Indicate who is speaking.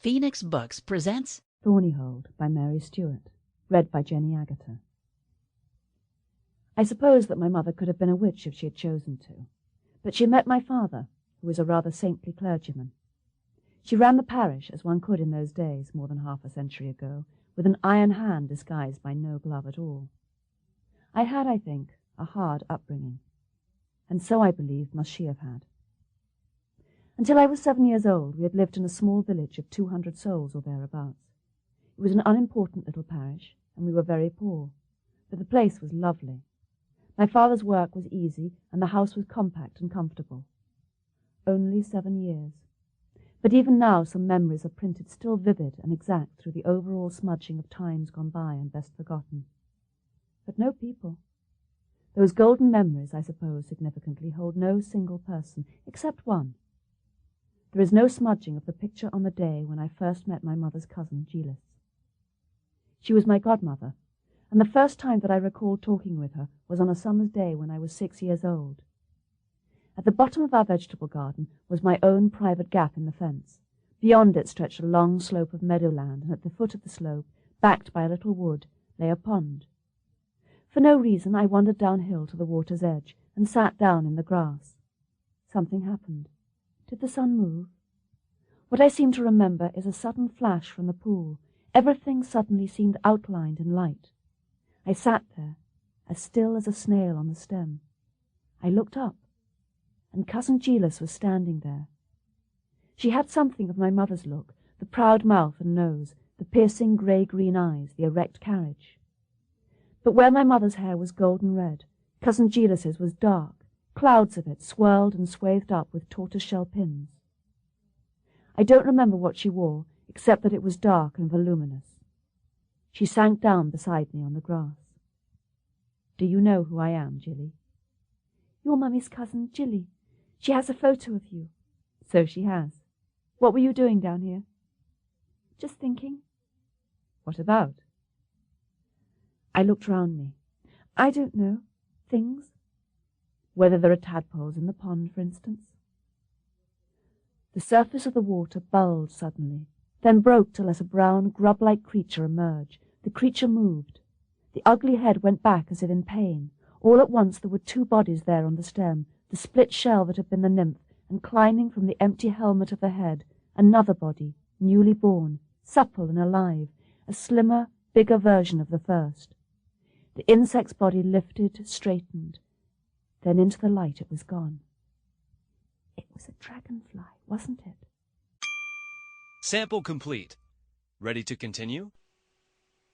Speaker 1: Phoenix Books presents
Speaker 2: Thornyhold by Mary Stewart, read by Jenny Agutter. I suppose that my mother could have been a witch if she had chosen to, but she met my father, who was a rather saintly clergyman. She ran the parish, as one could in those days, more than half a century ago, with an iron hand disguised by no glove at all. I had, I think, a hard upbringing, and so I believe must she have had. Until I was 7 years old, we had lived in a small village of 200 souls or thereabouts. It was an unimportant little parish, and we were very poor, but the place was lovely. My father's work was easy, and the house was compact and comfortable. Only 7 years. But even now some memories are printed still vivid and exact through the overall smudging of times gone by and best forgotten. But no people. Those golden memories, I suppose, significantly hold no single person, except one. There is no smudging of the picture on the day when I first met my mother's cousin, Gilly. She was my godmother, and the first time that I recall talking with her was on a summer's day when I was 6 years old. At the bottom of our vegetable garden was my own private gap in the fence. Beyond it stretched a long slope of meadowland, and at the foot of the slope, backed by a little wood, lay a pond. For no reason I wandered downhill to the water's edge and sat down in the grass. Something happened. Did the sun move? What I seem to remember is a sudden flash from the pool. Everything suddenly seemed outlined in light. I sat there, as still as a snail on the stem. I looked up, and Cousin Gilly was standing there. She had something of my mother's look, the proud mouth and nose, the piercing grey-green eyes, the erect carriage. But where my mother's hair was golden red, Cousin Gilly's was dark, clouds of it swirled and swathed up with tortoise-shell pins. I don't remember what she wore, except that it was dark and voluminous. She sank down beside me on the grass. "Do you know who I am, Gilly?" "Your mummy's cousin, Gilly. She has a photo of you." "So she has. What were you doing down here?" "Just thinking." "What about?" I looked round me. "I don't know. Things. Whether there are tadpoles in the pond, for instance." The surface of the water bulged suddenly, then broke to let a brown, grub-like creature emerge. The creature moved. The ugly head went back as if in pain. All at once there were two bodies there on the stem, the split shell that had been the nymph, and climbing from the empty helmet of the head, another body, newly born, supple and alive, a slimmer, bigger version of the first. The insect's body lifted, straightened. Then into the light it was gone. It was a dragonfly, wasn't it?
Speaker 3: Sample complete. Ready to continue?